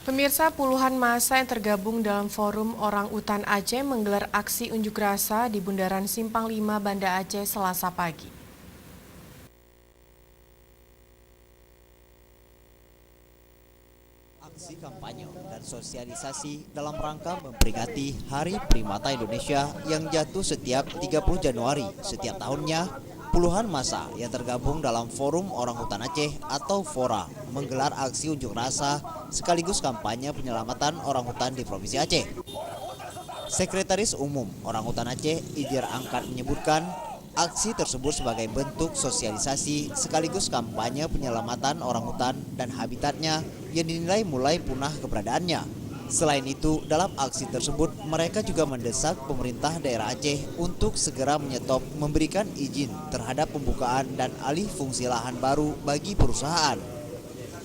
Pemirsa, puluhan massa yang tergabung dalam Forum Orang Utan Aceh menggelar aksi unjuk rasa di Bundaran Simpang 5 Banda Aceh Selasa pagi. Aksi kampanye dan sosialisasi dalam rangka memperingati Hari Primata Indonesia yang jatuh setiap 30 Januari setiap tahunnya. Puluhan massa yang tergabung dalam Forum Orang Utan Aceh atau FORA menggelar aksi unjuk rasa sekaligus kampanye penyelamatan orang hutan di Provinsi Aceh. Sekretaris Umum Orang Utan Aceh, Idir Angkat menyebutkan aksi tersebut sebagai bentuk sosialisasi sekaligus kampanye penyelamatan orang hutan dan habitatnya yang dinilai mulai punah keberadaannya. Selain itu, dalam aksi tersebut mereka juga mendesak pemerintah daerah Aceh untuk segera menyetop memberikan izin terhadap pembukaan dan alih fungsi lahan baru bagi perusahaan,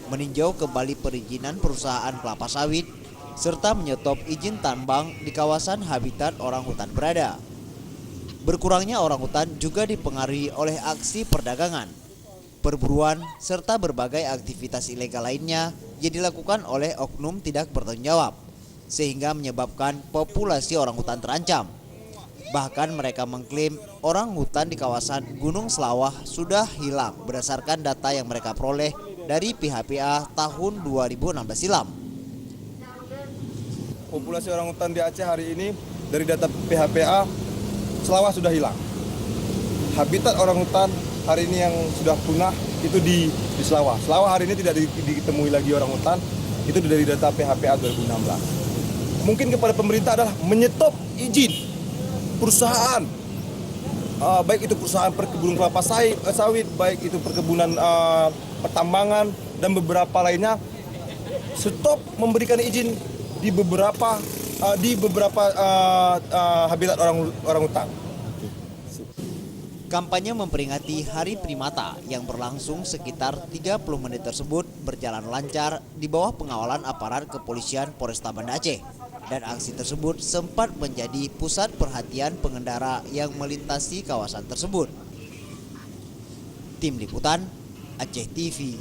meninjau kembali perizinan perusahaan kelapa sawit, serta menyetop izin tambang di kawasan habitat orang hutan berada. Berkurangnya orang hutan juga dipengaruhi oleh aksi perdagangan, perburuan, serta berbagai aktivitas ilegal lainnya yang dilakukan oleh oknum tidak bertanggung jawab, sehingga menyebabkan populasi orang hutan terancam. Bahkan mereka mengklaim orang hutan di kawasan Gunung Selawah sudah hilang berdasarkan data yang mereka peroleh dari PHPA tahun 2016 silam. Populasi orang hutan di Aceh hari ini dari data PHPA Selawah sudah hilang. Habitat orang hutan hari ini yang sudah punah itu di Selawah. Selawah hari ini tidak ditemui lagi orang hutan, itu dari data PHPA 2016. Mungkin kepada pemerintah adalah menyetop izin perusahaan, baik itu perusahaan perkebunan kelapa sawit, baik itu perkebunan pertambangan dan beberapa lainnya, stop memberikan izin di beberapa habitat orang hutan. Kampanye memperingati Hari Primata yang berlangsung sekitar 30 menit tersebut berjalan lancar di bawah pengawalan aparat kepolisian Polresta Banda Aceh. Dan aksi tersebut sempat menjadi pusat perhatian pengendara yang melintasi kawasan tersebut. Tim Liputan Aceh TV.